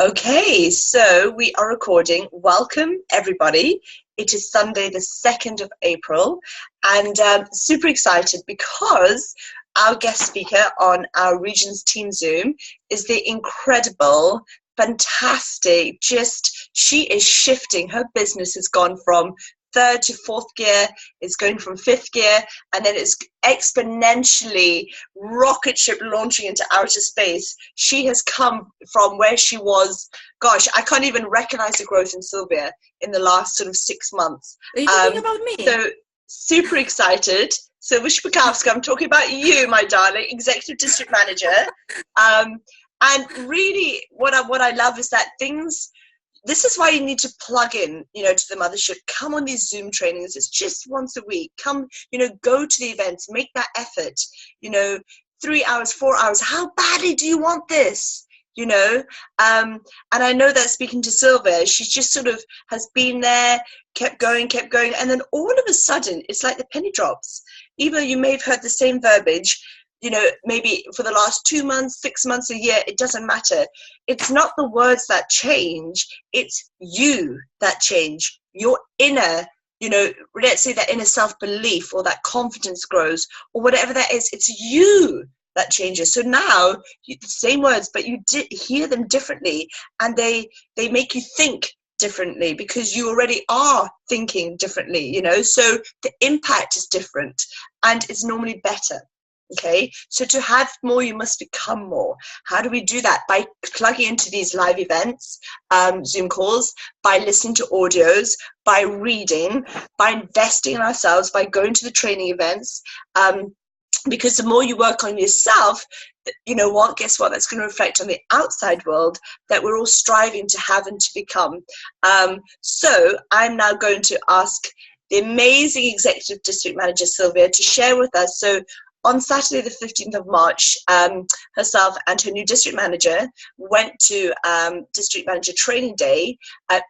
Okay, so we are recording. Welcome, everybody. It is Sunday, the 2nd of April, and super excited because our guest speaker on our Regions Team Zoom is the incredible, fantastic, she is shifting. Her business has gone from third to fourth gear, it's going from fifth gear, and then it's exponentially rocket ship launching into outer space. She has come from where she was, gosh, I can't even recognize the growth in Sylvia in the last sort of 6 months. Are you talking about me? So super excited. Sylvia Shpakowska, I'm talking about you, my darling, Executive District Manager. And really what I love is that this is why you need to plug in, to the mothership. Come on these Zoom trainings. It's just once a week. Come, go to the events, make that effort, 3 hours, 4 hours. How badly do you want this? And I know that speaking to Sylvia, she just sort of has been there, kept going. And then all of a sudden, it's like the penny drops. Even though you may have heard the same verbiage, maybe for the last 2 months, 6 months, a year, it doesn't matter. It's not the words that change, it's you that change. Your inner, let's say that inner self-belief or that confidence grows or whatever that is, it's you that changes. So now, the same words, but you hear them differently, and they make you think differently because you already are thinking differently, so the impact is different and it's normally better. Okay, so to have more, you must become more. How do we do that? By plugging into these live events, Zoom calls, by listening to audios, by reading, by investing in ourselves, by going to the training events. Because the more you work on yourself, guess what? That's going to reflect on the outside world that we're all striving to have and to become. So I'm now going to ask the amazing Executive District Manager, Sylvia, to share with us. So on Saturday, the 15th of March, herself and her new district manager went to district manager training day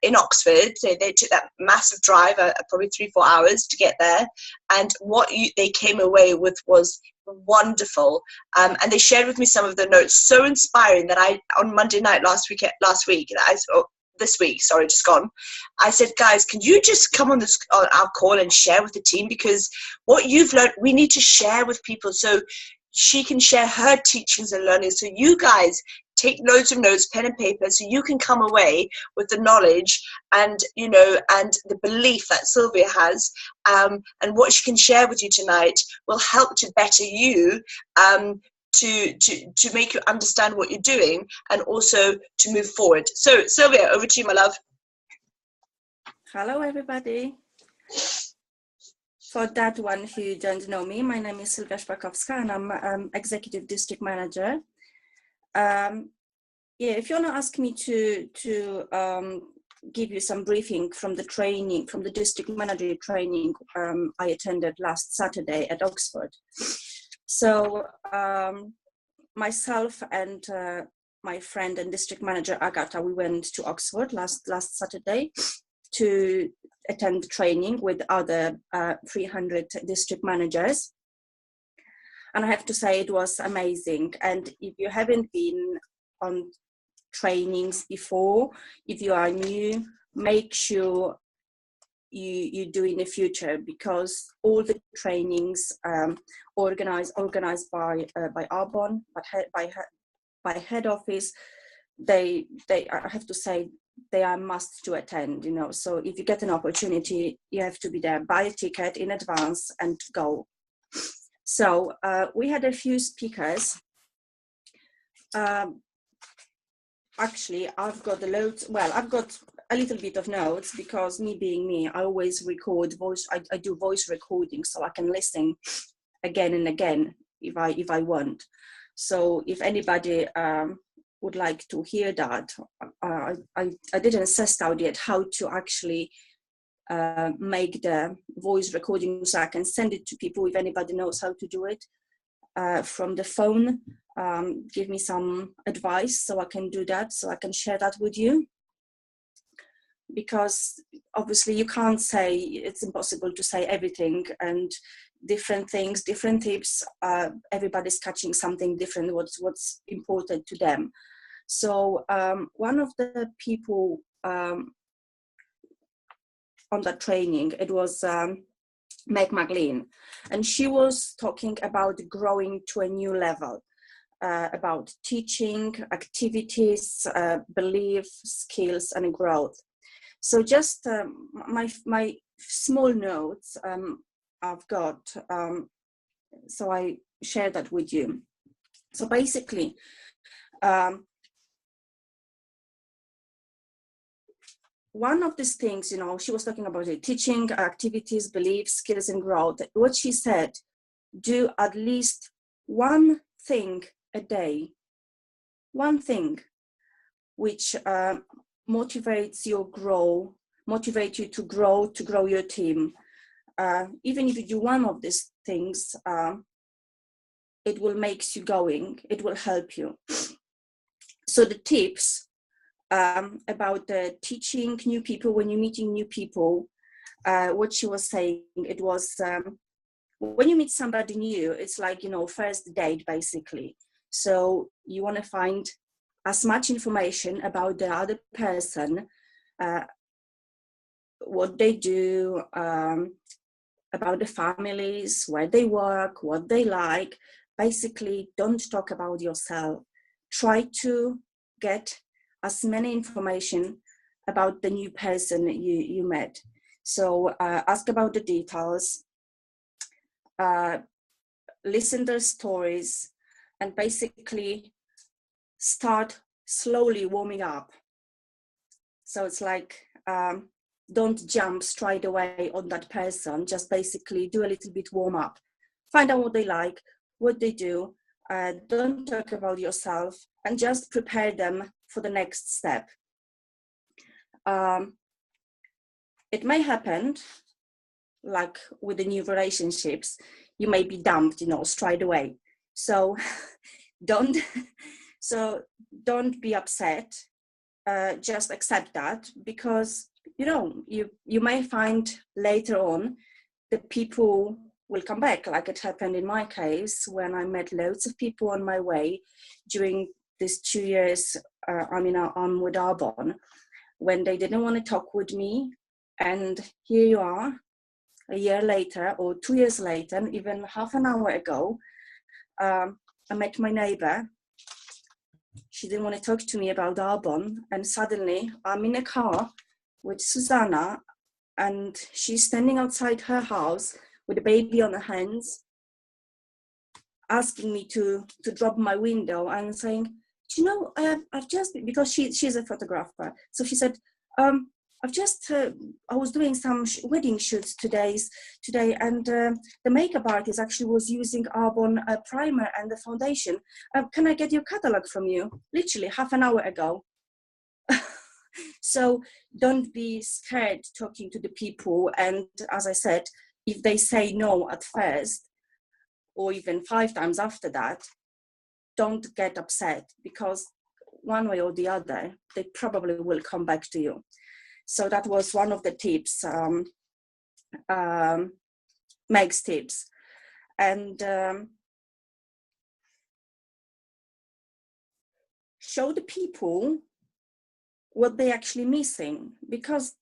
in Oxford. So they took that massive drive, probably 3-4 hours to get there. And what they came away with was wonderful. And they shared with me some of the notes, so inspiring that on Monday night last week, this week, sorry, just gone, I said, guys, can you just come on our call and share with the team? Because what you've learned, we need to share with people so she can share her teachings and learnings. So you guys take loads of notes, pen and paper, so you can come away with the knowledge and, and the belief that Sylvia has, and what she can share with you tonight will help to better you, to make you understand what you're doing and also to move forward. So Sylvia, over to you, my love. Hello everybody. For that one who don't know me, my name is Sylwia Szpakowska and I'm Executive District Manager. If you want to ask me to give you some briefing from the training, from the district manager training I attended last Saturday at Oxford. So myself and my friend and district manager Agata, we went to Oxford last Saturday to attend training with other 300 district managers. And I have to say it was amazing. And if you haven't been on trainings before, if you are new, make sure you do in the future, because all the trainings organized by Arbonne, by head office, they I have to say they are must to attend. So if you get an opportunity, you have to be there, buy a ticket in advance and go. So we had a few speakers. Actually, I've got I've got a little bit of notes, because me being me, I always record voice. I do voice recording so I can listen again and again if I want. So if anybody would like to hear that, I didn't test out yet how to actually make the voice recording so I can send it to people if anybody knows how to do it from the phone. Give me some advice so I can do that, so I can share that with you. Because obviously you can't say, it's impossible to say everything, and different things, different tips, everybody's catching something different, what's important to them. So one of the people on that training, it was Meg McLean, and she was talking about growing to a new level, about teaching, activities, belief, skills, and growth. So just my small notes I've got, so I share that with you. So basically, one of these things, she was talking about it, teaching, activities, beliefs, skills, and growth. What she said, do at least one thing a day, one thing which motivates you to grow your team. Even if you do one of these things, it will make you going, it will help you. So the tips about teaching new people when you're meeting new people, what she was saying, it was when you meet somebody new, it's like, first date basically. So you want to find as much information about the other person, what they do, about the families, where they work, what they like. Basically, don't talk about yourself. Try to get as many information about the new person you met. So ask about the details, listen to their stories, and basically start slowly warming up. So it's like, don't jump straight away on that person, just basically do a little bit warm up. Find out what they like, what they do, don't talk about yourself, and just prepare them for the next step. It may happen, like with the new relationships, you may be dumped, straight away. So don't be upset. Just accept that, because you may find later on the people will come back, like it happened in my case when I met loads of people on my way during these 2 years I'm with Arbonne, when they didn't want to talk with me, and here you are a year later or 2 years later, even half an hour ago, I met my neighbor. She didn't want to talk to me about Arbonne, and suddenly I'm in a car with Susanna, and she's standing outside her house with a baby on her hands, asking me to drop my window and saying, do you know, I've just, because she's a photographer, so she said, I've just, I was doing some wedding shoots today, and the makeup artist actually was using Arbonne primer and the foundation. Can I get your catalog from you? Literally half an hour ago. So don't be scared talking to the people. And as I said, if they say no at first, or even 5 times after that, don't get upset, because one way or the other, they probably will come back to you. So that was one of the tips, Meg's tips. And show the people what they're actually missing, because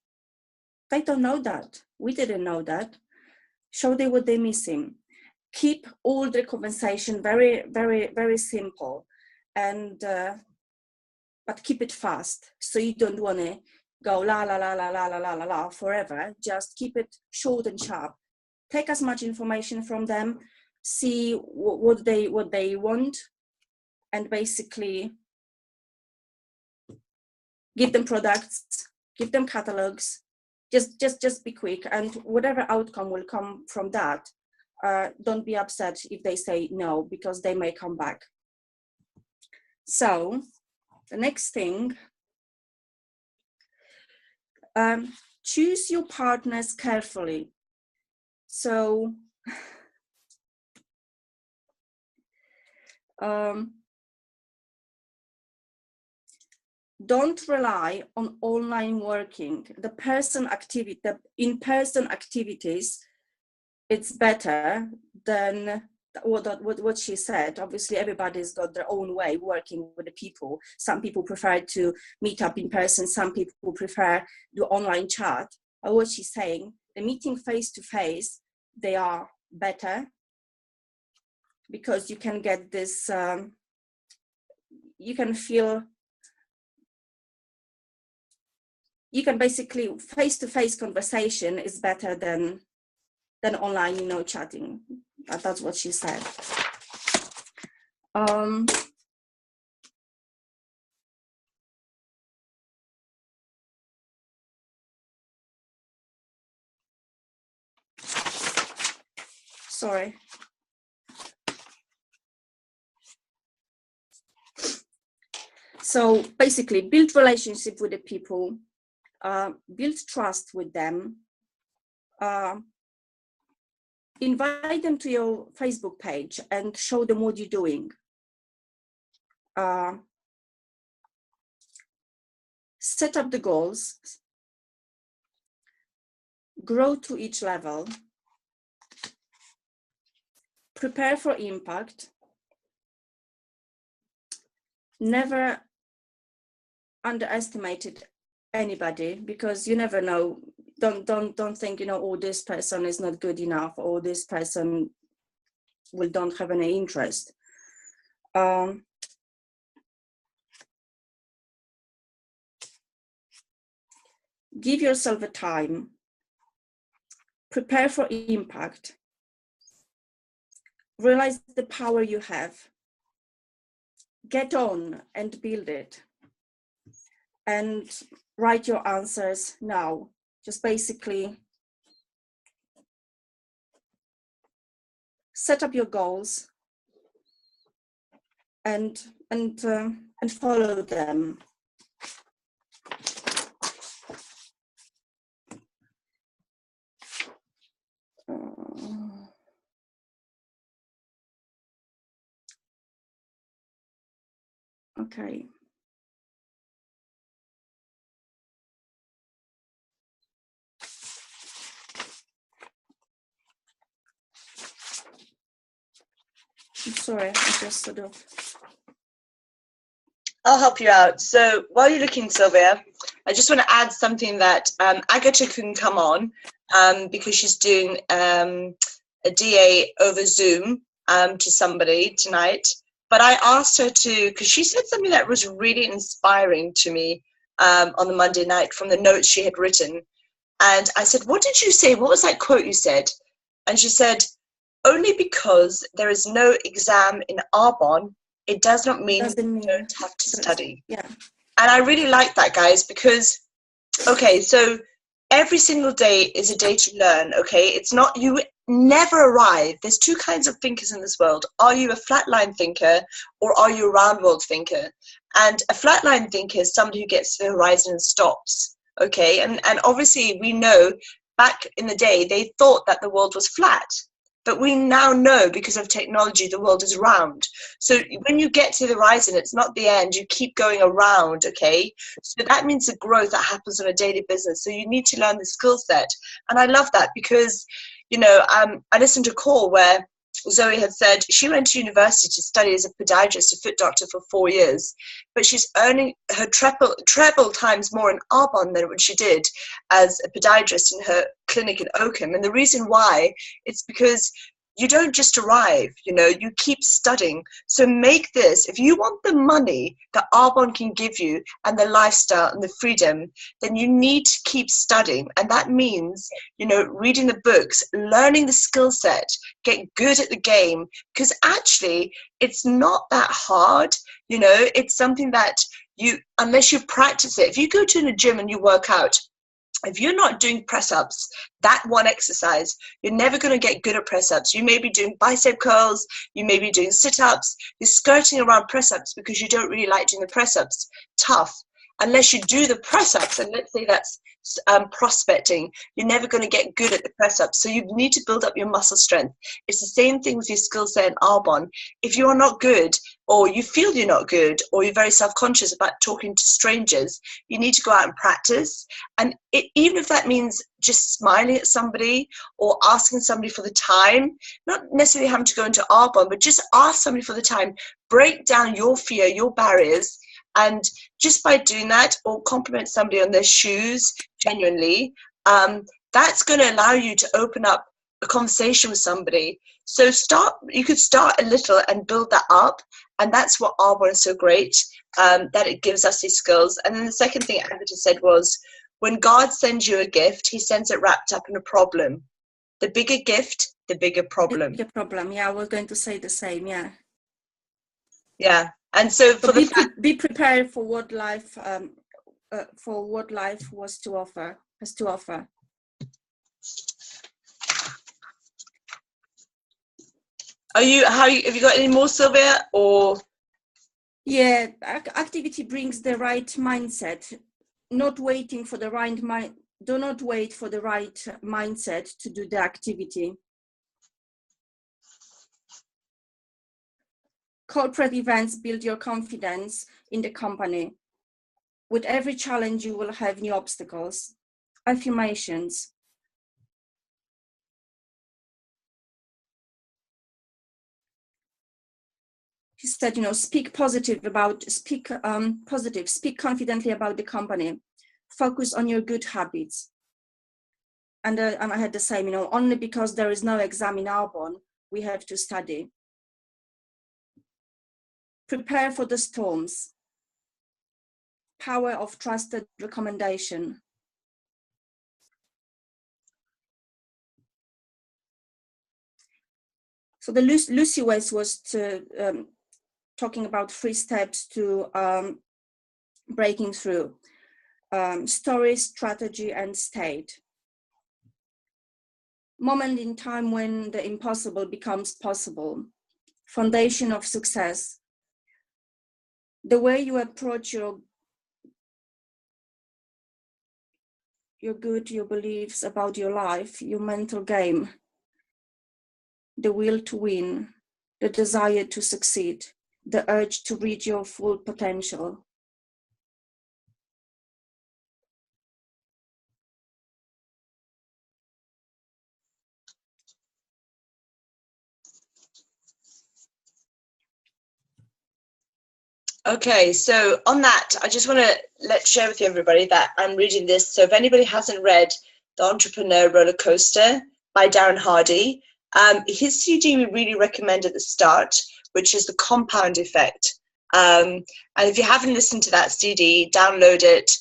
they don't know that. We didn't know that. Show them what they're missing. Keep all the conversation very, very, very simple, and but keep it fast. So you don't want to go la la la la la la la la la forever. Just keep it short and sharp. Take as much information from them, see what they want, and basically give them products, give them catalogs. Just be quick, and whatever outcome will come from that, don't be upset if they say no, because they may come back. So the next thing, choose your partners carefully. So don't rely on online working. The in-person activities, it's better than what she said. Obviously, everybody's got their own way working with the people. Some people prefer to meet up in person. Some people prefer do online chat. But what she's saying, the meeting face to face, they are better because you can get this. You can feel. You can basically face to face conversation is better than online, chatting. That's what she said. Sorry. So basically, build relationship with the people, build trust with them, invite them to your Facebook page and show them what you're doing. Set up the goals, grow to each level, prepare for impact, never underestimate anybody, because you never know. Don't think, oh, this person is not good enough, or this person don't have any interest. Give yourself a time, prepare for impact, realize the power you have, get on and build it, and write your answers now. Just basically set up your goals and follow them. Okay. I'm sorry, I just sort of... I'll help you out. So while you're looking, Sylvia, I just want to add something that Agata can come on because she's doing a DA over Zoom to somebody tonight. But I asked her to, because she said something that was really inspiring to me on the Monday night from the notes she had written. And I said, what did you say? What was that quote you said? And she said, only because there is no exam in Arbonne, it does not mean you don't have to study. Yeah. And I really like that, guys, because, okay, so every single day is a day to learn, okay? It's not, you never arrive. There's two kinds of thinkers in this world. Are you a flatline thinker or are you a round world thinker? And a flatline thinker is somebody who gets to the horizon and stops, okay? And obviously we know back in the day, they thought that the world was flat. But we now know because of technology, the world is round. So when you get to the horizon, it's not the end. You keep going around, okay? So that means the growth that happens on a daily business. So you need to learn the skill set. And I love that because, I listened to a call where Zoe had said she went to university to study as a podiatrist, a foot doctor for 4 years, but she's earning her treble times more in Arbonne than what she did as a podiatrist in her clinic in Oakham. And the reason why, it's because you don't just arrive, you keep studying. So make this, if you want the money that Arbonne can give you and the lifestyle and the freedom, then you need to keep studying. And that means, reading the books, learning the skill set, get good at the game, because actually it's not that hard. It's something that unless you practice it, if you go to a gym and you work out, if you're not doing press-ups, that one exercise, you're never going to get good at press-ups. You may be doing bicep curls, you may be doing sit-ups, you're skirting around press-ups because you don't really like doing the press-ups. Tough. unless you do the press ups, and let's say that's prospecting, you're never going to get good at the press ups. So you need to build up your muscle strength. It's the same thing with your skill set in Arbonne. If you are not good, or you feel you're not good, or you're very self-conscious about talking to strangers, you need to go out and practice. And even if that means just smiling at somebody or asking somebody for the time, not necessarily having to go into Arbonne, but just ask somebody for the time, break down your fear, your barriers. And just by doing that, or compliment somebody on their shoes genuinely, that's going to allow you to open up a conversation with somebody. So you could start a little and build that up. And that's what Arbonne is so great, that it gives us these skills. And then the second thing Agatha said was, when God sends you a gift, he sends it wrapped up in a problem. The bigger gift, the bigger problem. The bigger problem, yeah, I was going to say the same, yeah. Yeah, and so be prepared for what life has to offer. Have you got any more, Sylvia? Or yeah, activity brings the right mindset. Not waiting for the right mind. Do not wait for the right mindset to do the activity. Corporate events build your confidence in the company. With every challenge, you will have new obstacles. Affirmations. She said, speak confidently about the company. Focus on your good habits. And I had the same, only because there is no exam in Arbonne, we have to study. Prepare for the storms. Power of trusted recommendation. So the Lucy West was talking about 3 steps to breaking through. Story, strategy, and state. Moment in time when the impossible becomes possible. Foundation of success. The way you approach your beliefs about your life, your mental game, the will to win, the desire to succeed, the urge to reach your full potential. Okay, so on that, I just want to share with you, everybody, that I'm reading this. So if anybody hasn't read The Entrepreneur Roller Coaster by Darren Hardy, his CD we really recommend at the start, which is The Compound Effect. And if you haven't listened to that CD, download it.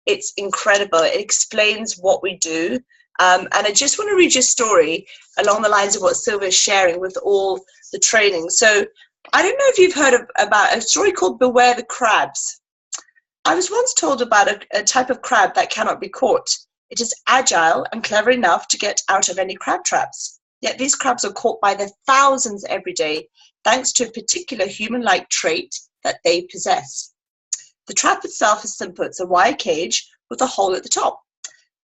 It's incredible. It explains what we do. And I just want to read your story along the lines of what Sylvia's sharing with all the training. So I don't know if you've heard about a story called Beware the Crabs. I was once told about a type of crab that cannot be caught. It is agile and clever enough to get out of any crab traps. Yet these crabs are caught by the thousands every day, thanks to a particular human-like trait that they possess. The trap itself is simple. It's a wire cage with a hole at the top.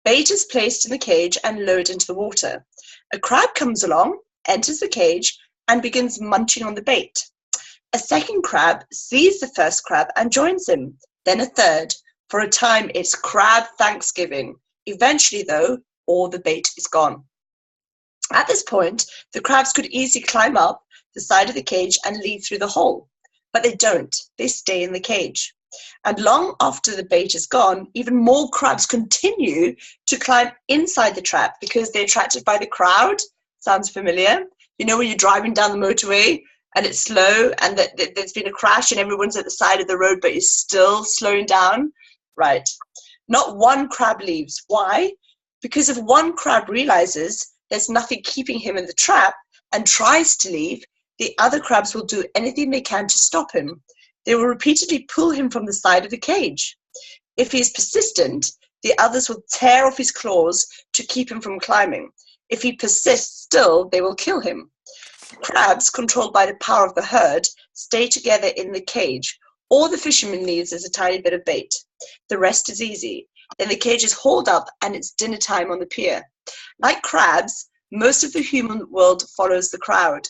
Bait is placed in the cage and lowered into the water. A crab comes along, enters the cage, and begins munching on the bait. A second crab sees the first crab and joins him, then a third. For a time, it's crab Thanksgiving. Eventually, though, all the bait is gone. At this point, the crabs could easily climb up the side of the cage and leave through the hole, but they don't. They stay in the cage. And long after the bait is gone, even more crabs continue to climb inside the trap because they're attracted by the crowd. Sounds familiar? You know, when you're driving down the motorway and it's slow and there's been a crash and everyone's at the side of the road, but you're still slowing down? Right. Not one crab leaves. Why? Because if one crab realizes there's nothing keeping him in the trap and tries to leave, the other crabs will do anything they can to stop him. They will repeatedly pull him from the side of the cage. If he is persistent, the others will tear off his claws to keep him from climbing. If he persists still, they will kill him. Crabs, controlled by the power of the herd, stay together in the cage. All the fisherman needs is a tiny bit of bait. The rest is easy. Then the cage is hauled up and it's dinner time on the pier. Like crabs, most of the human world follows the crowd.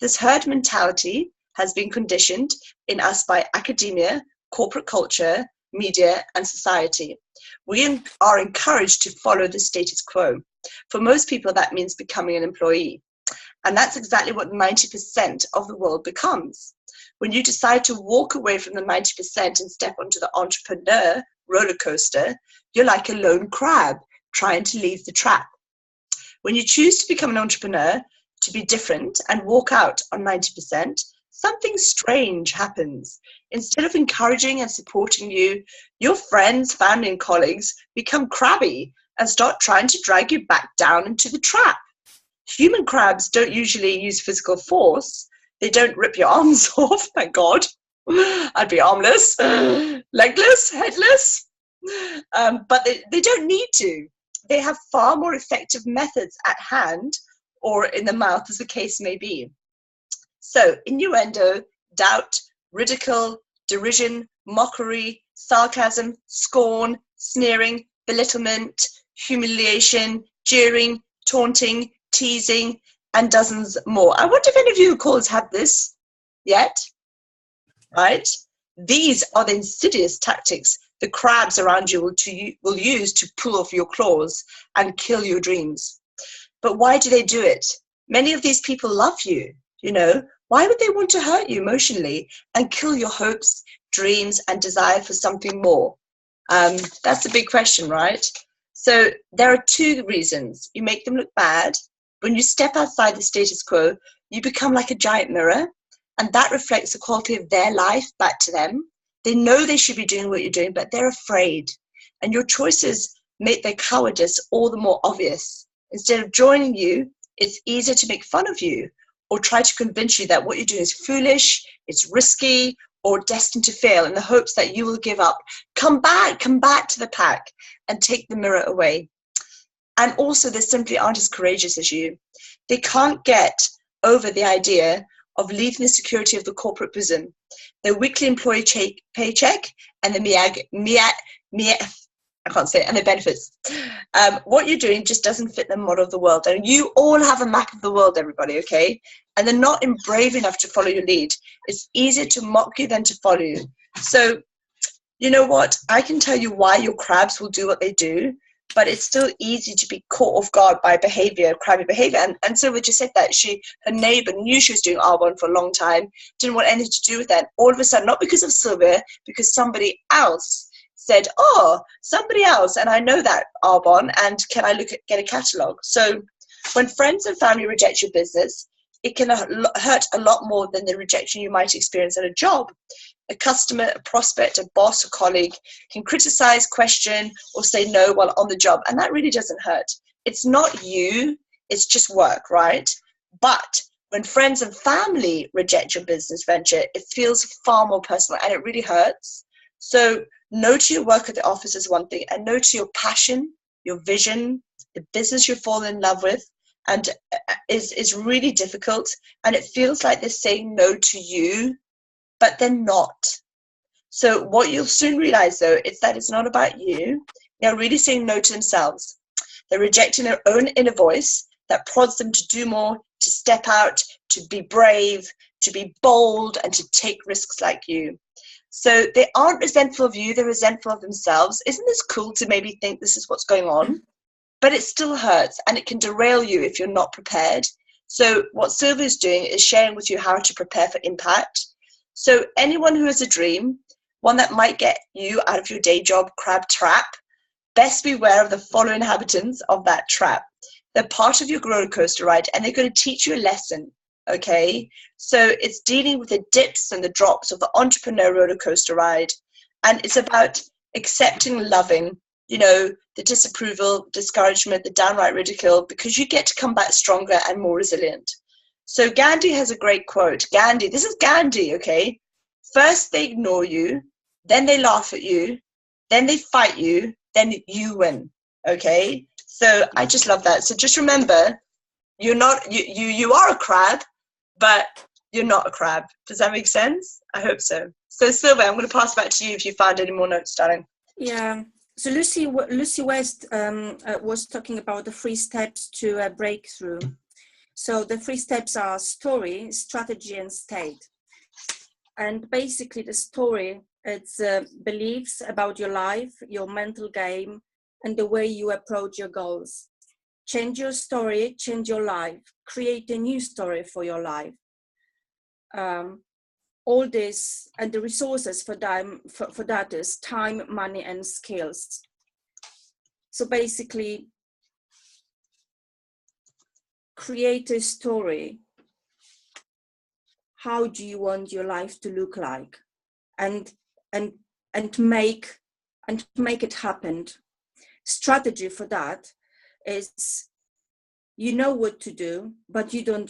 This herd mentality has been conditioned in us by academia, corporate culture, media, and society. We are encouraged to follow the status quo. For most people, that means becoming an employee. And that's exactly what 90% of the world becomes. When you decide to walk away from the 90% and step onto the entrepreneur roller coaster, you're like a lone crab trying to leave the trap. When you choose to become an entrepreneur, to be different and walk out on 90%, something strange happens. Instead of encouraging and supporting you, your friends, family, and colleagues become crabby and start trying to drag you back down into the trap. Human crabs don't usually use physical force. They don't rip your arms off, thank God. I'd be armless, legless, headless. But they don't need to. They have far more effective methods at hand, or in the mouth, as the case may be. So, innuendo, doubt, ridicule, derision, mockery, sarcasm, scorn, sneering, belittlement, humiliation, jeering, taunting, teasing, and dozens more. I wonder if any of you callers have this yet, right? These are the insidious tactics the crabs around you will use to pull off your claws and kill your dreams. But why do they do it? Many of these people love you, you know. Why would they want to hurt you emotionally and kill your hopes, dreams, and desire for something more? That's a big question, right? So there are two reasons. You make them look bad. When you step outside the status quo, you become like a giant mirror, and that reflects the quality of their life back to them. They know they should be doing what you're doing, but they're afraid. And your choices make their cowardice all the more obvious. Instead of joining you, it's easier to make fun of you or try to convince you that what you're doing is foolish, it's risky, or destined to fail, in the hopes that you will give up. Come back to the pack and take the mirror away. And also, they simply aren't as courageous as you. They can't get over the idea of leaving the security of the corporate bosom, their weekly employee paycheck, and the I can't say it, and the benefits. What you're doing just doesn't fit the model of the world. And you all have a map of the world, everybody, okay? And they're not brave enough to follow your lead. It's easier to mock you than to follow you. So, you know what? I can tell you why your crabs will do what they do, but it's still easy to be caught off guard by behavior, crabby behavior. And Sylvia just said that her neighbor knew she was doing Arbonne for a long time, didn't want anything to do with that. All of a sudden, not because of Sylvia, because somebody else said, oh, somebody else, and I know that Arbonne, and can I get a catalogue? So when friends and family reject your business, it can hurt a lot more than the rejection you might experience at a job. A customer, a prospect, a boss, a colleague can criticize, question, or say no while on the job, and that really doesn't hurt. It's not you, it's just work, right? But when friends and family reject your business venture, it feels far more personal, and it really hurts. So no to your work at the office is one thing, and no to your passion, your vision, the business you fall in love with, and is really difficult. And it feels like they're saying no to you, but they're not. So what you'll soon realize, though, is that it's not about you. They're really saying no to themselves. They're rejecting their own inner voice that prods them to do more, to step out, to be brave, to be bold, and to take risks like you. So they aren't resentful of you, they're resentful of themselves. Isn't this cool to maybe think this is what's going on? But it still hurts, and it can derail you if you're not prepared. So what Sylvia's doing is sharing with you how to prepare for impact. So anyone who has a dream, one that might get you out of your day job crab trap, best beware of the following inhabitants of that trap. They're part of your roller coaster ride, and they're going to teach you a lesson. Okay, so it's dealing with the dips and the drops of the entrepreneur roller coaster ride, and it's about accepting, loving, you know, the disapproval, discouragement, the downright ridicule, because you get to come back stronger and more resilient. So Gandhi has a great quote. This is Gandhi, okay? First they ignore you, then they laugh at you, then they fight you, then you win, okay? So I just love that. So just remember, you are a crab, but you're not a crab. Does that make sense? I hope so. So Sylvia, I'm going to pass back to you if you found any more notes, darling. Yeah. So Lucy West was talking about the 3 steps to a breakthrough. So the 3 steps are story, strategy, and state. And basically the story, it's beliefs about your life, your mental game, and the way you approach your goals. Change your story, change your life, create a new story for your life. All this, and the resources for that is time, money, and skills. So basically, create a story. How do you want your life to look like? And make it happen. Strategy for that is, you know what to do, but you don't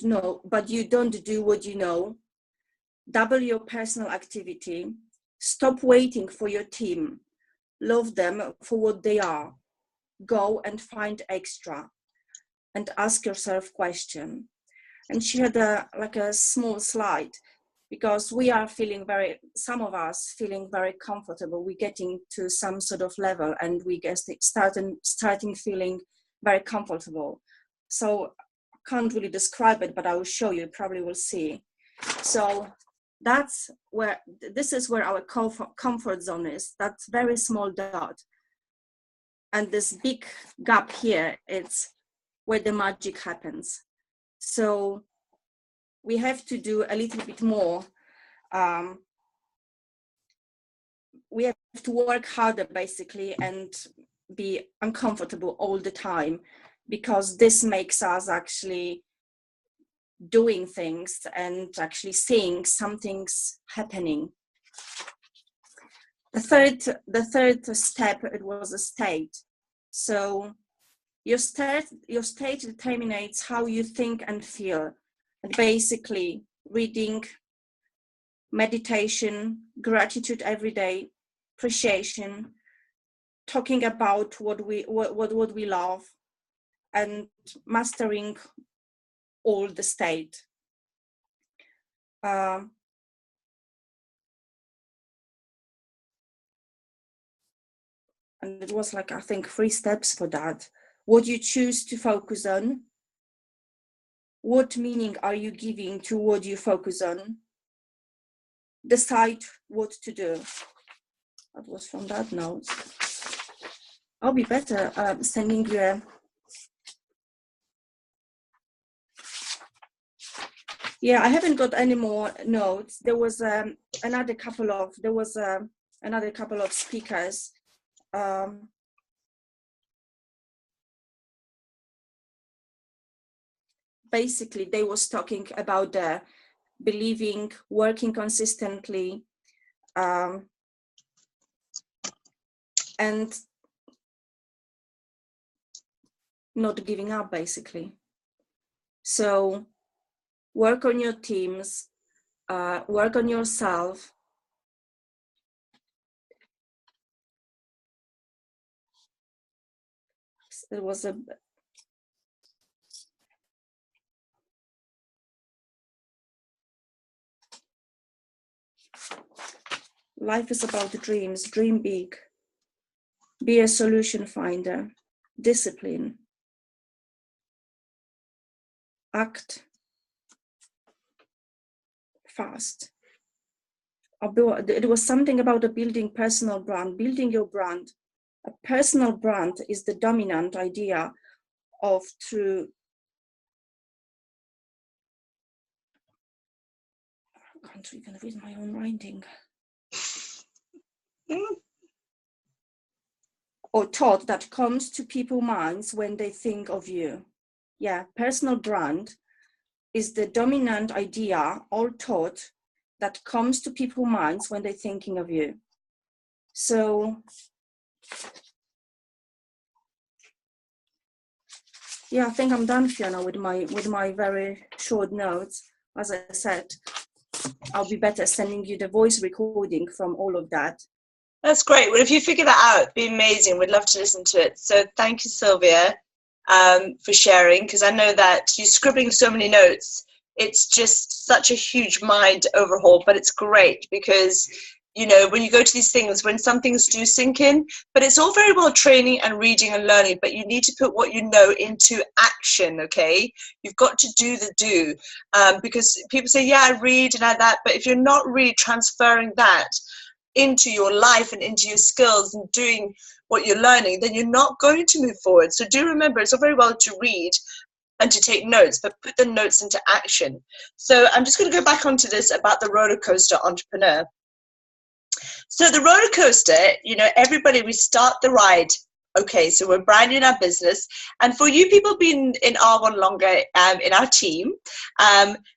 do what you know. Double your personal activity. Stop waiting for your team. Love them for what they are. Go and find extra, and ask yourself question. And she had a small slide, because we are feeling some of us feeling very comfortable. We're getting to some sort of level, and we get starting feeling very comfortable. So I can't really describe it, but I will show you, probably will see. So this is where our comfort zone is, that very small dot. And this big gap here, it's where the magic happens. So we have to do a little bit more. We have to work harder, basically, and be uncomfortable all the time, because this makes us actually doing things and actually seeing something's happening. The third step, it was a state. So your state determines how you think and feel. And basically, reading, meditation, gratitude every day, appreciation, talking about what we love, and mastering all the state. And it was I think 3 steps for that. What you choose to focus on. What meaning are you giving to what you focus on? Decide what to do. That was from that note. I'll be better sending you I haven't got any more notes. There was another couple of speakers. Basically, they was talking about believing, working consistently, and not giving up, basically. So work on your teams, work on yourself. It was life is about dreams. Dream big. Be a solution finder. Discipline. Act fast. It was something about a building personal brand, building your brand. A personal brand is the dominant idea of true. I can't even read my own writing. Or thought that comes to people's minds when they think of you. Yeah, personal brand is the dominant idea or thought that comes to people's minds when they're thinking of you. So, yeah, I think I'm done, Fiona, with my very short notes. As I said, I'll be better sending you the voice recording from all of that. That's great. Well, if you figure that out, it'd be amazing. We'd love to listen to it. So thank you, Sylvia, for sharing, because I know that you're scribbling so many notes. it's just such a huge mind overhaul, but it's great because, you know, when you go to these things, when some things do sink in, but it's all very well training and reading and learning, but you need to put what you know into action, okay? You've got to do the do, because people say, yeah, I read and I that, but if you're not really transferring that into your life and into your skills and doing what you're learning, then you're not going to move forward. So do remember, it's all very well to read and to take notes, but put the notes into action. So I'm just going to go back onto this about the roller coaster entrepreneur. So the roller coaster, you know, everybody, we start the ride. Okay, so we're brand new in our business. And for you people being in R1 longer in our team,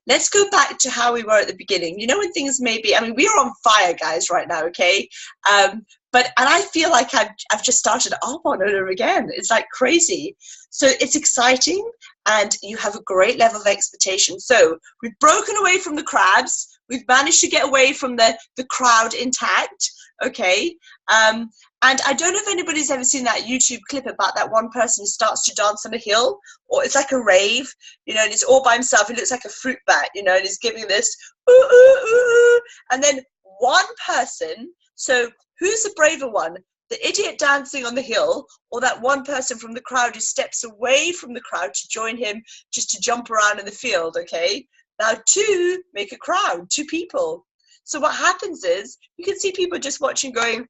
let's go back to how we were at the beginning. You know, when things maybe, I mean, we are on fire, guys, right now, okay? And I feel like I've just started R1 over again. It's like crazy. So it's exciting and you have a great level of expectation. So we've broken away from the crabs. We've managed to get away from the crowd intact, okay? And I don't know if anybody's ever seen that YouTube clip about that one person who starts to dance on a hill, or it's like a rave, you know, and he's all by himself. He looks like a fruit bat, you know, and he's giving this, ooh, ooh, ooh. And then one person, so who's the braver one? The idiot dancing on the hill, or that one person from the crowd who steps away from the crowd to join him just to jump around in the field, okay? Now two make a crowd, two people. So what happens is you can see people just watching going,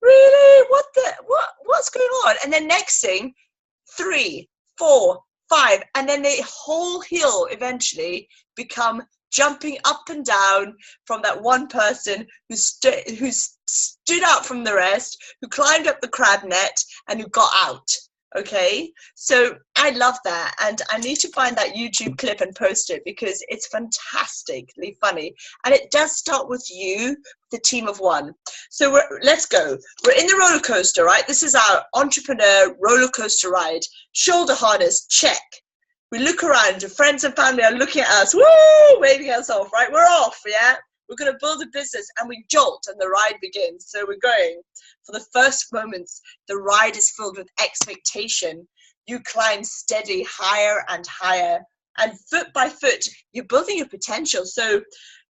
really? What's going on? And then next thing, 3, 4, 5, and then the whole hill eventually become jumping up and down from that one person who stood out from the rest, who climbed up the crab net and who got out. Okay, so I love that, and I need to find that YouTube clip and post it because it's fantastically funny, and it does start with you, the team of one. So let's go. We're in the roller coaster, right? This is our entrepreneur roller coaster ride. Shoulder harness, check. We look around, your friends and family are looking at us, woo, waving us off, right? We're off, yeah? We're going to build a business, and we jolt and the ride begins. So we're going. For the first moments, the ride is filled with expectation. You climb steady higher and higher, and foot by foot, you're building your potential. So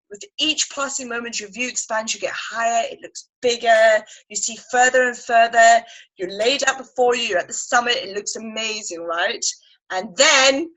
with each passing moment, your view expands, you get higher, it looks bigger, you see further and further, you're laid out before you, you're at the summit, it looks amazing, right? And then,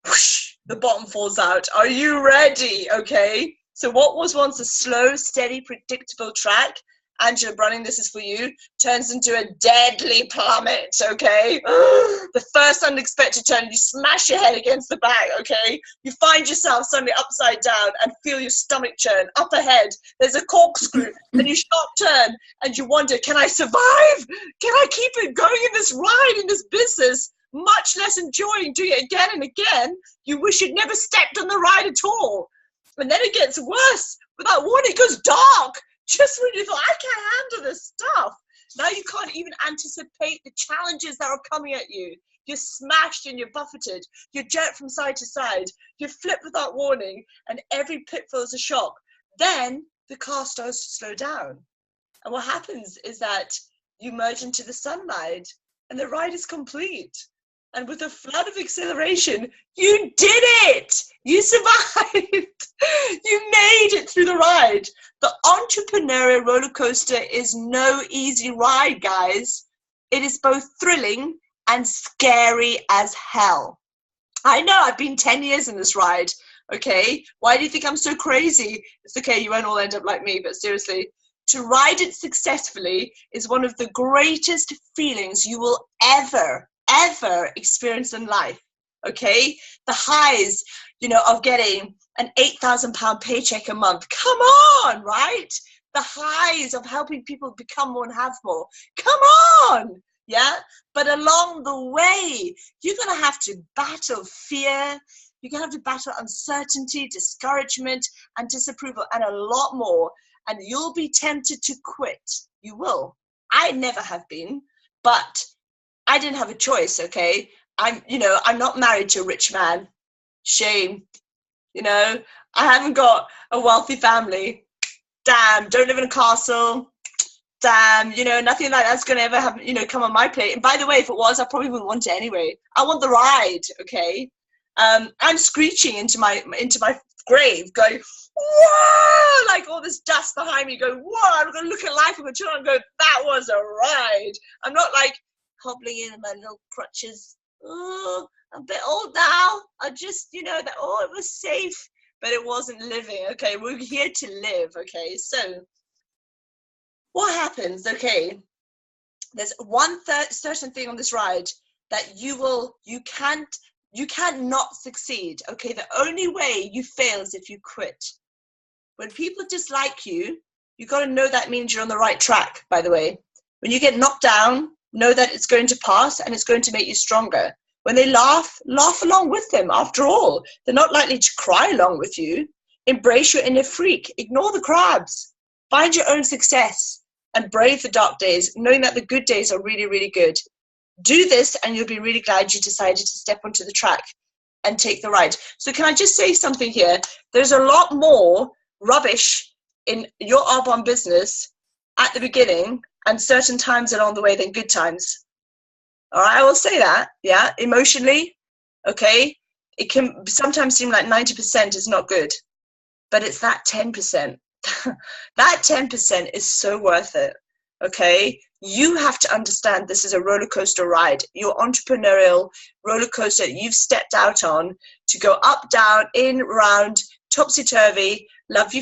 whoosh, the bottom falls out. Are you ready? Okay. So what was once a slow, steady, predictable track, Angela Brunning, this is for you, turns into a deadly plummet, okay? The first unexpected turn, you smash your head against the back, okay? You find yourself suddenly upside down and feel your stomach churn. Up ahead, there's a corkscrew, and you sharp turn, and you wonder, can I survive? Can I keep it going in this ride, in this business? Much less enjoying doing it again and again. You wish you'd never stepped on the ride at all. And then it gets worse. Without warning, it goes dark. Just when you thought, I can't handle this stuff. Now you can't even anticipate the challenges that are coming at you. You're smashed and you're buffeted. You're jerked from side to side. You're flipped without warning. And every pitfall is a shock. Then the car starts to slow down. And what happens is that you merge into the sunlight and the ride is complete. And with a flood of acceleration, you did it! You survived! You made it through the ride. The entrepreneurial roller coaster is no easy ride, guys. It is both thrilling and scary as hell. I know, I've been 10 years in this ride, okay? Why do you think I'm so crazy? It's okay, you won't all end up like me, but seriously, to ride it successfully is one of the greatest feelings you will ever experience in life, okay? The highs, you know, of getting an £8,000 paycheck a month. Come on, right? The highs of helping people become more and have more. Come on, yeah? But along the way, you're going to have to battle fear. You're going to have to battle uncertainty, discouragement, and disapproval, and a lot more. And you'll be tempted to quit. You will. I never have been, but I didn't have a choice, okay? I'm not married to a rich man. Shame. You know, I haven't got a wealthy family. Damn, don't live in a castle. Damn, you know, nothing like that's going to ever have, you know, come on my plate. And by the way, if it was, I probably wouldn't want it anyway. I want the ride, okay? I'm screeching into my grave, going, whoa, like all this dust behind me, going, whoa, I'm going to look at life and go, that was a ride. I'm not like hobbling in my little crutches. Oh, I'm a bit old now. I just, that, it was safe, but it wasn't living. Okay, we're here to live. Okay, so what happens? Okay, there's one certain thing on this ride that you can't not succeed. Okay, the only way you fail is if you quit. When people dislike you, you got to know that means you're on the right track, by the way. When you get knocked down, know that it's going to pass and it's going to make you stronger. When they laugh along with them. After all, they're not likely to cry along with you. Embrace your inner freak. Ignore the crabs. Find your own success and brave the dark days, knowing that the good days are really, really good. Do this and you'll be really glad you decided to step onto the track and take the ride. So can I just say something here? There's a lot more rubbish in your Arbonne business at the beginning and certain times along the way than good times. All right, I will say that, yeah, emotionally, okay? It can sometimes seem like 90% is not good, but it's that 10%. That 10% is so worth it, okay? You have to understand this is a roller coaster ride. Your entrepreneurial roller coaster you've stepped out on to go up, down, in, round, topsy-turvy. Love you,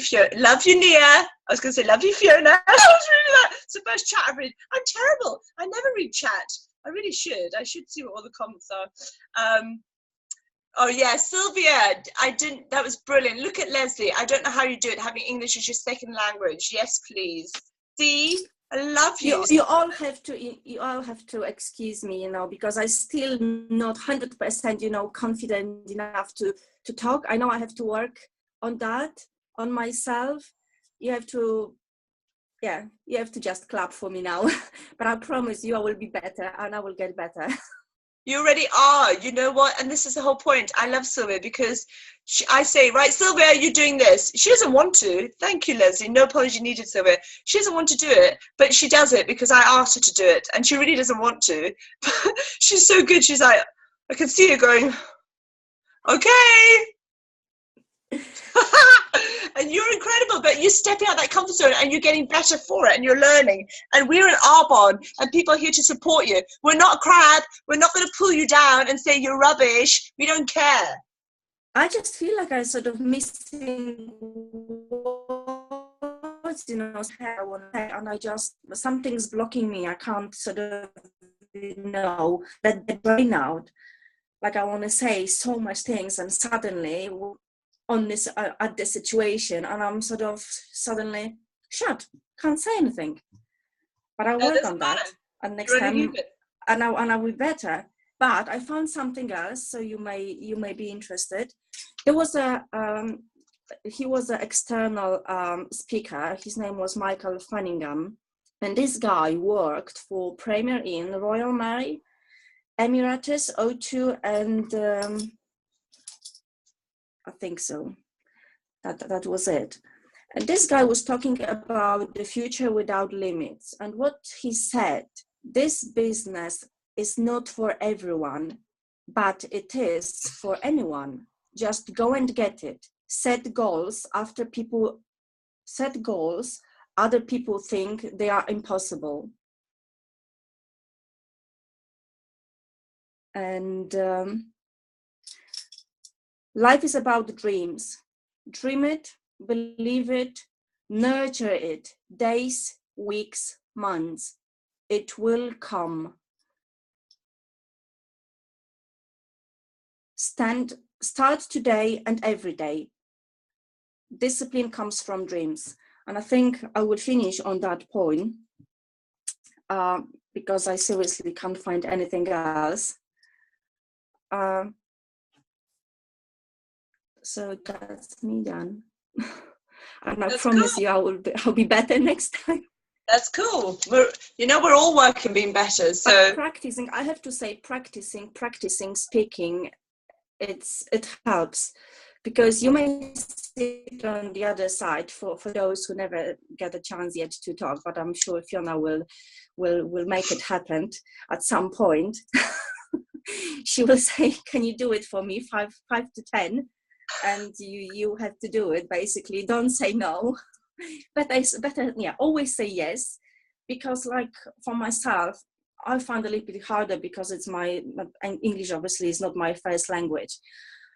Nia. I was going to say, love you, Fiona. I was reading that. It's the first chat I've read. I'm terrible. I never read chat. I really should. I should see what all the comments are. Oh yeah, Sylvia, that was brilliant. Look at Leslie. I don't know how you do it, having English as your second language. Yes, please. See, I love you. You all have to excuse me, because I still not 100%, confident enough to talk. I know I have to work on that, on myself. You have to just clap for me now. But I promise you I will be better and I will get better. You already are. You know what? And this is the whole point. I love Sylvia because I say, right, Sylvia, you're doing this. She doesn't want to. Thank you, Leslie. No apology needed, Sylvia. She doesn't want to do it, but she does it because I asked her to do it. And she really doesn't want to. She's so good. She's like, I can see her going, okay. And you're incredible, but you're stepping out that comfort zone and you're getting better for it and you're learning. And we're in Arbonne and people are here to support you. We're not a crowd. We're not going to pull you down and say you're rubbish. We don't care. I just feel like I'm sort of missing words, and I just, something's blocking me. I can't sort of know that the brain out. Like I want to say so much things and suddenly on this at this situation and I'm sort of suddenly shut, can't say anything, but I work on that and next time and I will be better. But I found something else, so you may be interested. There was he was an external speaker. His name was Michael Funningham, and this guy worked for Premier Inn, Royal Mary, Emirates, O2 and I think so. That was it. And this guy was talking about the future without limits. And what he said, this business is not for everyone, but it is for anyone. Just go and get it. Set goals. After people set goals, other people think they are impossible. And life is about dreams. Dream it, believe it, nurture it, days, weeks, months. It will come. Start today and every day. Discipline comes from dreams. And I think I would finish on that point because I seriously can't find anything else. So that's me done. And I promise you I'll be better next time. That's cool. We're all working being better. So but practicing, I have to say, practicing speaking, it helps, because you may sit on the other side for those who never get a chance yet to talk, but I'm sure Fiona will make it happen at some point. she will say, can you do it for me, 5 to 10? And you have to do it, basically. Don't say no. But it's better, yeah, always say yes. Because like for myself, I find it a little bit harder because it's English obviously is not my first language.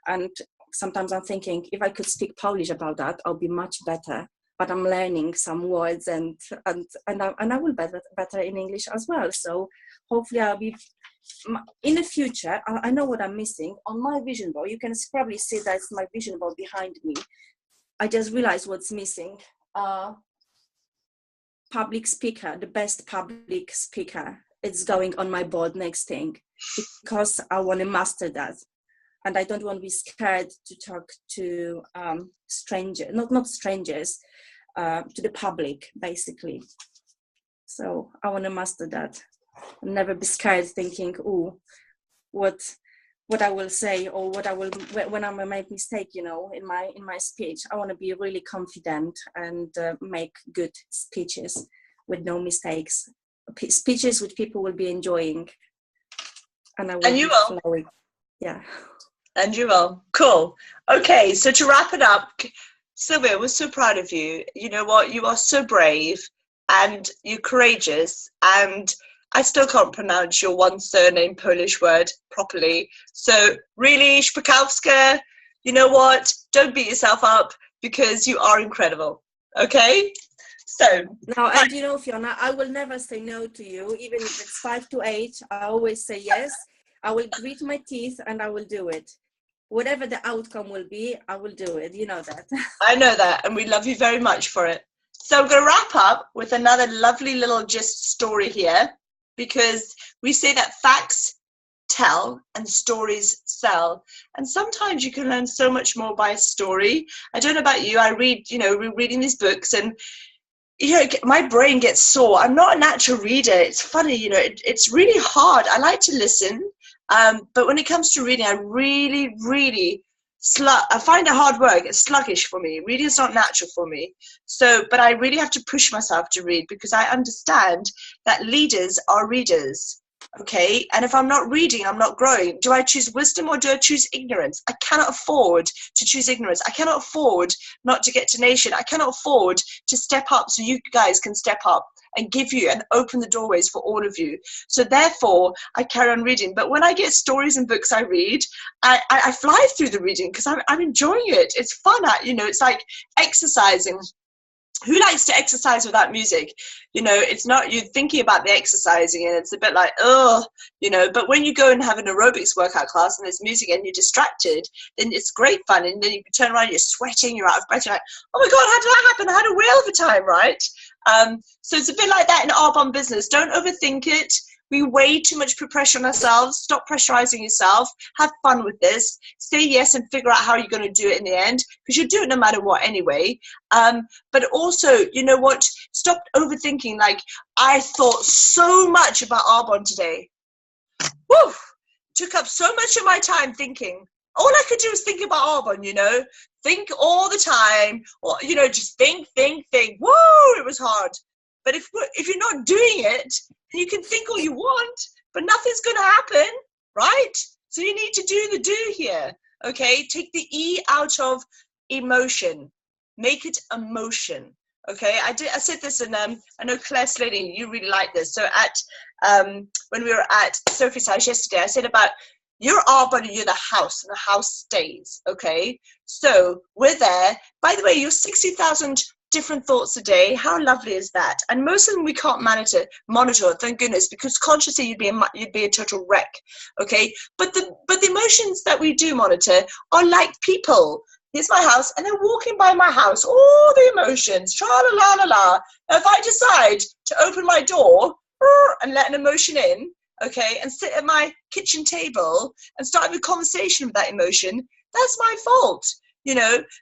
And sometimes I'm thinking, if I could speak Polish about that, I'll be much better. But I'm learning some words and I will be better in English as well. So hopefully I'll be, in the future, I know what I'm missing. On my vision board, you can probably see that's my vision board behind me. I just realized what's missing. Public speaker, the best public speaker. It's going on my board next thing, because I want to master that. And I don't want to be scared to talk to strangers, not strangers, to the public, basically. So I want to master that and never be scared thinking, oh, what I will say, or what I will, when I make mistake, in my speech. I want to be really confident and make good speeches with no mistakes. Speeches which people will be enjoying. And I will. And you will. Flowing. Yeah. And you will. Cool. Okay, so to wrap it up, Sylwia, we're so proud of you. You know what? You are so brave and you're courageous, and I still can't pronounce your one surname Polish word properly. So really, Szpakowska, you know what? Don't beat yourself up, because you are incredible. Okay? So now, and Fiona, I will never say no to you, even if it's 5 to 8. I always say yes. I will grit my teeth and I will do it. Whatever the outcome will be, I will do it. You know that. I know that, and we love you very much for it. So I'm going to wrap up with another lovely little just story here, because we say that facts tell and stories sell. And sometimes you can learn so much more by a story. I don't know about you. I read, we're reading these books, and my brain gets sore. I'm not a natural reader. It's funny, it's really hard. I like to listen. But when it comes to reading, I really, really I find it hard work. It's sluggish for me. Reading is not natural for me. But I really have to push myself to read, because I understand that leaders are readers. Okay. And if I'm not reading, I'm not growing. Do I choose wisdom or do I choose ignorance? I cannot afford to choose ignorance. I cannot afford not to get to nation. I cannot afford to step up so you guys can step up and give you and open the doorways for all of you. So therefore, I carry on reading. But when I get stories and books I read, I fly through the reading, because I'm enjoying it. It's fun. It's like exercising. Who likes to exercise without music? It's not, you're thinking about the exercising and it's a bit like, but when you go and have an aerobics workout class and there's music and you're distracted, then it's great fun. And then you can turn around, you're sweating, you're out of breath, you're like, oh my God, how did that happen? I had a whale of a time, right? So it's a bit like that in Arbonne Business. Don't overthink it. We way too much pressure on ourselves. Stop pressurizing yourself. Have fun with this. Say yes and figure out how you're going to do it in the end, because you'll do it no matter what anyway. But also, you know what? Stop overthinking. Like, I thought so much about Arbonne today. Woo! Took up so much of my time thinking. All I could do was think about Arbonne, Think all the time. Or, just think. Woo! It was hard. But if you're not doing it, you can think all you want, but nothing's going to happen, right? So you need to do the do here, okay? Take the E out of emotion. Make it emotion, okay? I said this, and I know Claire Slaney, you really like this. So when we were at Sophie's house yesterday, I said about you're Arbonne and you're the house, and the house stays, okay? So we're there. By the way, you're 60,000 different thoughts a day. How lovely is that? And most of them we can't monitor, thank goodness, because consciously you'd be a total wreck, okay? But the emotions that we do monitor are like people. Here's my house, and they're walking by my house, all the emotions, tra-la-la-la-la. If I decide to open my door and let an emotion in, okay, and sit at my kitchen table and start a conversation with that emotion, that's my fault,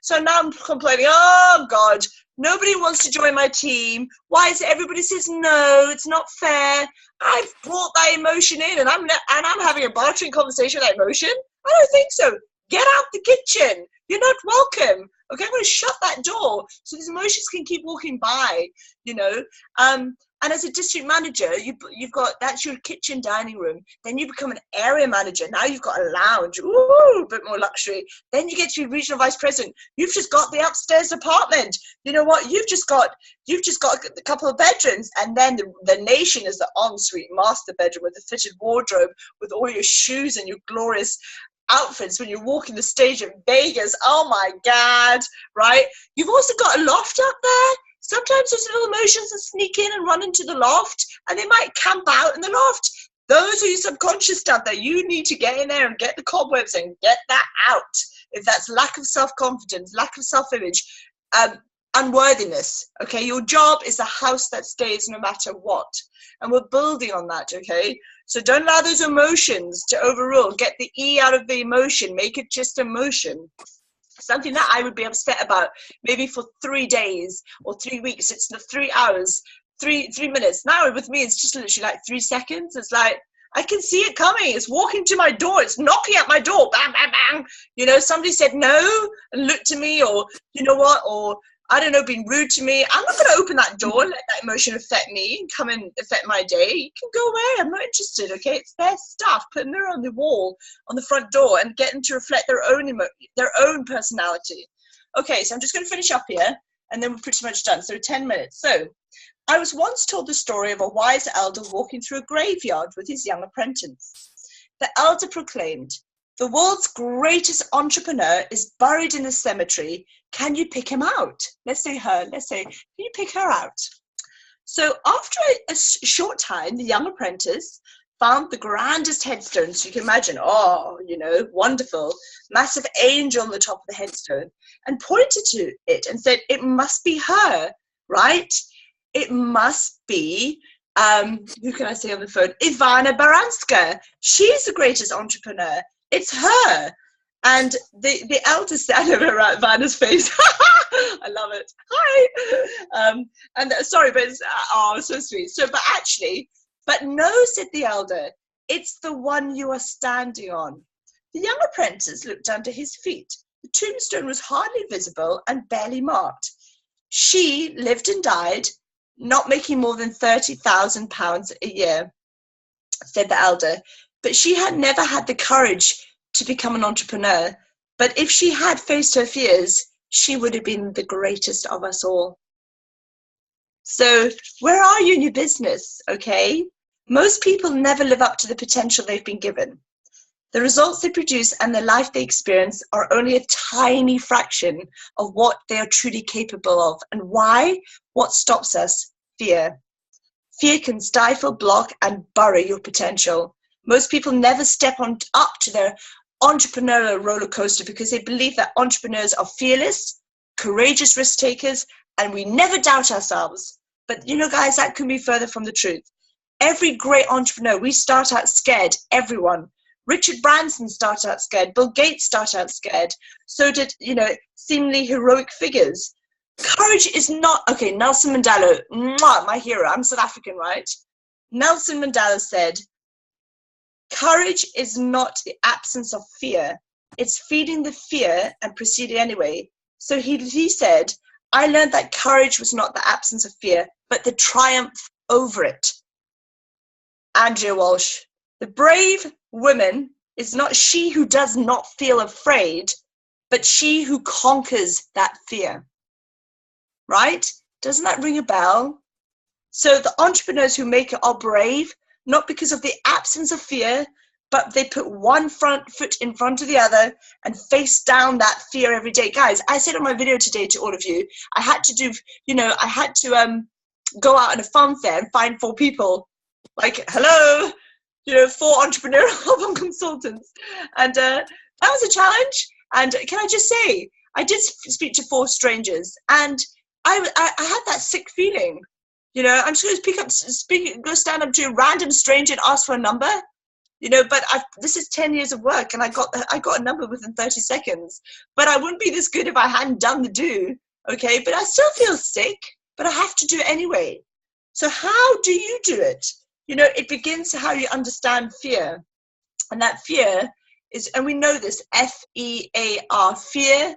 So now I'm complaining, oh God, nobody wants to join my team. Why is it everybody says no? It's not fair. I've brought that emotion in, and I'm having a bartering conversation with that emotion. I don't think so. Get out the kitchen. You're not welcome. Okay, I'm going to shut that door so these emotions can keep walking by. And as a district manager, you've got, that's your kitchen dining room. Then you become an area manager. Now you've got a lounge, ooh, a bit more luxury. Then you get to be regional vice president. You've just got the upstairs apartment. You know what? You've just got a couple of bedrooms, and then the nation is the ensuite master bedroom with a fitted wardrobe, with all your shoes and your glorious outfits when you're walking the stage in Vegas. Oh my God, right? You've also got a loft up there. Sometimes those little emotions that sneak in and run into the loft, and they might camp out in the loft. Those are your subconscious stuff that you need to get in there and get the cobwebs and get that out. If that's lack of self-confidence, lack of self-image, unworthiness, okay? Your job is a house that stays no matter what. And we're building on that, okay? So don't allow those emotions to overrule. Get the E out of the emotion. Make it just emotion. Something that I would be upset about maybe for 3 days or 3 weeks. It's the 3 hours, 3 minutes. Now with me, it's just literally like 3 seconds. It's like, I can see it coming. It's walking to my door. It's knocking at my door. Bang, bang, bang. You know, somebody said no and looked at me, or you know what, or I don't know, being rude to me. I'm not going to open that door and let that emotion affect me and come and affect my day. You can go away. I'm not interested, okay? It's their stuff. Put a mirror on the wall, on the front door, and get them to reflect their own personality. Okay, so I'm just going to finish up here, and then we're pretty much done. So 10 minutes. So I was once told the story of a wise elder walking through a graveyard with his young apprentice. The elder proclaimed, "The world's greatest entrepreneur is buried in the cemetery. Can you pick him out?" Let's say her. Let's say, can you pick her out? So after a short time, the young apprentice found the grandest headstone. So you can imagine, oh, you know, wonderful, massive angel on the top of the headstone, and pointed to it and said, "It must be her, right? It must be, who can I say on the phone? Ivana Baranska. She's the greatest entrepreneur. It's her." And the elder said over at Vanna's face, I love it. Hi. And sorry, but it's, oh, so sweet. So, but no, said the elder, "It's the one you are standing on." The young apprentice looked under his feet. The tombstone was hardly visible and barely marked. She lived and died, not making more than £30,000 a year, said the elder, but she had never had the courage to become an entrepreneur. But if she had faced her fears, she would have been the greatest of us all. So where are you in your business, okay? Most people never live up to the potential they've been given. The results they produce and the life they experience are only a tiny fraction of what they are truly capable of. And why? What stops us? Fear. Fear can stifle, block, and bury your potential. Most people never step up to their entrepreneurial roller coaster because they believe that entrepreneurs are fearless, courageous risk takers, and we never doubt ourselves. But you know, guys, that couldn't be further from the truth. Every great entrepreneur, we start out scared, everyone. Richard Branson started out scared. Bill Gates started out scared. So did, you know, seemingly heroic figures. Courage is not, okay, Nelson Mandela, my hero, I'm South African, right? Nelson Mandela said, "Courage is not the absence of fear. It's feeding the fear and proceeding anyway." So he said, "I learned that courage was not the absence of fear, but the triumph over it." Andrea Walsh, the brave woman is not she who does not feel afraid, but she who conquers that fear. Right? Doesn't that ring a bell? So the entrepreneurs who make it are brave, not because of the absence of fear, but they put one front foot in front of the other and face down that fear every day. Guys, I said on my video today to all of you, I had to do, you know, I had to go out on a farm fair and find 4 people. Like, hello, you know, 4 entrepreneurial consultants. And that was a challenge. And can I just say, I did speak to 4 strangers, and I had that sick feeling. You know, I'm just going to go stand up to a random stranger and ask for a number. You know, but this is 10 years of work, and I got a number within 30 seconds. But I wouldn't be this good if I hadn't done the do, okay? But I still feel sick, but I have to do it anyway. So how do you do it? You know, it begins how you understand fear. And that fear is, and we know this, F-E-A-R, fear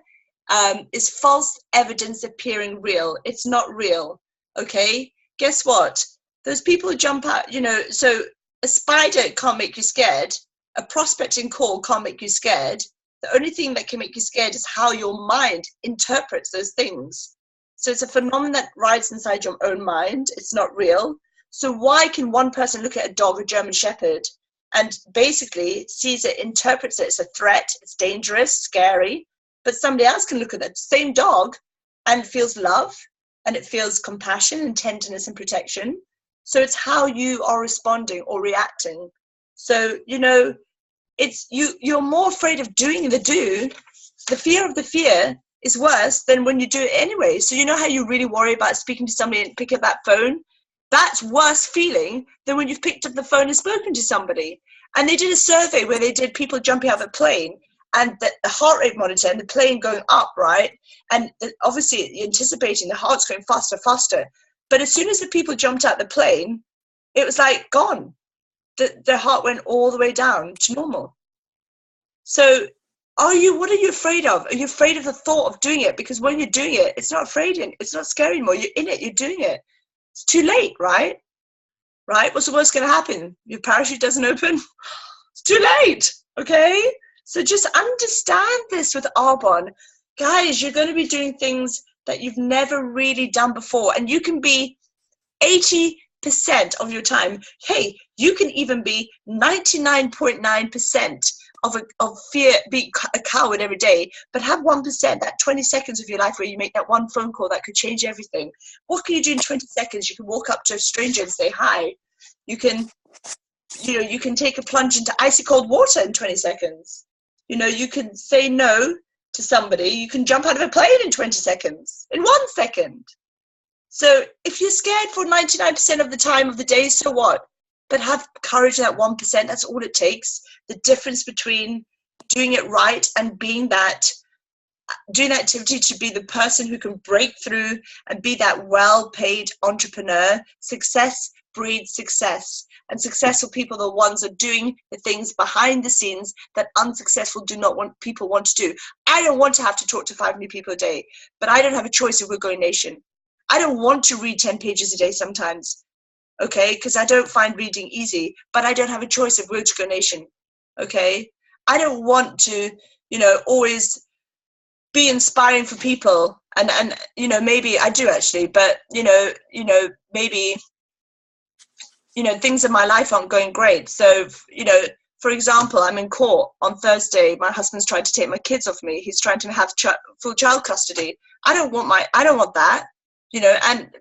is false evidence appearing real. It's not real, okay? Guess what? Those people who jump out, so a spider can't make you scared. A prospecting call can't make you scared. The only thing that can make you scared is how your mind interprets those things. So it's a phenomenon that rides inside your own mind. It's not real. So why can one person look at a dog, a German Shepherd, and basically sees it, interprets it as a threat, it's dangerous, scary, but somebody else can look at that same dog and feels love, and it feels compassion and tenderness and protection. So it's how you are responding or reacting. So, it's you're more afraid of doing the do. The fear of the fear is worse than when you do it anyway. So you know how you really worry about speaking to somebody and pick up that phone? That's worse feeling than when you've picked up the phone and spoken to somebody. And they did a survey where they did people jumping out of a plane, and the heart rate monitor and the plane going up, right? And obviously you're anticipating the heart's going faster, faster. But as soon as the people jumped out the plane, it was like gone. The heart went all the way down to normal. So what are you afraid of? Are you afraid of the thought of doing it? Because when you're doing it, it's not it's not scary anymore. You're in it, you're doing it. It's too late, right? Right? What's the worst going to happen? Your parachute doesn't open? It's too late, okay? So just understand this with Arbonne. Guys, you're going to be doing things that you've never really done before, and you can be 80% of your time. Hey, you can even be 99.9% of fear, be a coward every day, but have 1%, that 20 seconds of your life where you make that one phone call that could change everything. What can you do in 20 seconds? You can walk up to a stranger and say hi. You can take a plunge into icy cold water in 20 seconds. You can say no to somebody. You can jump out of a plane in 20 seconds, in 1 second. So if you're scared for 99% of the time of the day, so what? But have courage in that 1%. That's all it takes. The difference between doing it right and doing that activity to be the person who can break through and be that well-paid entrepreneur. Success breeds success. And successful people are the ones that are doing the things behind the scenes that unsuccessful people want to do. I don't want to have to talk to 5 new people a day, but I don't have a choice if we're going nation. I don't want to read 10 pages a day sometimes, okay, because I don't find reading easy, but I don't have a choice if we're to go nation, okay? I don't want to, always be inspiring for people, and maybe I do actually, but, maybe, things in my life aren't going great. So, for example, I'm in court on Thursday. My husband's trying to take my kids off me. He's trying to have full child custody. I don't want that.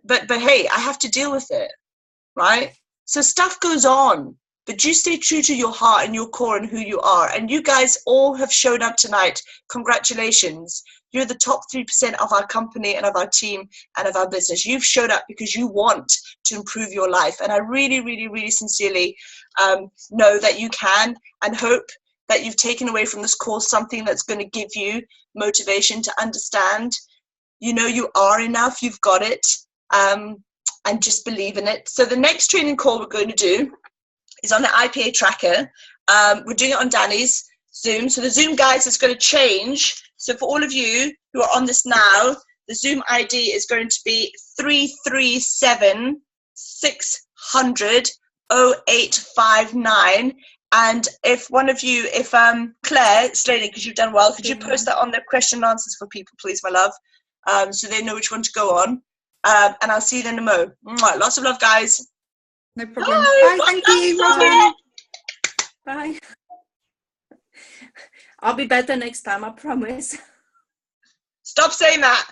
But hey, I have to deal with it, right? So stuff goes on, but you stay true to your heart and your core and who you are. And you guys all have shown up tonight. Congratulations. You're the top 3% of our company and of our team and of our business. You've showed up because you want to improve your life. And I really, really, really sincerely know that you can, and hope that you've taken away from this course something that's going to give you motivation to understand you are enough, you've got it, and just believe in it. So the next training call we're going to do is on the IPA tracker. We're doing it on Danny's Zoom. So the Zoom, guys, is going to change. So for all of you who are on this now, the Zoom ID is going to be 337 600 0859. And if one of you, Claire Slaney, because you've done well, could you post that on the question and answers for people, please, my love? So they know which one to go on. And I'll see you then in a mo. Lots of love, guys. No problem. Bye. Thank you. Bye. Bye. I'll be better next time, I promise. Stop saying that.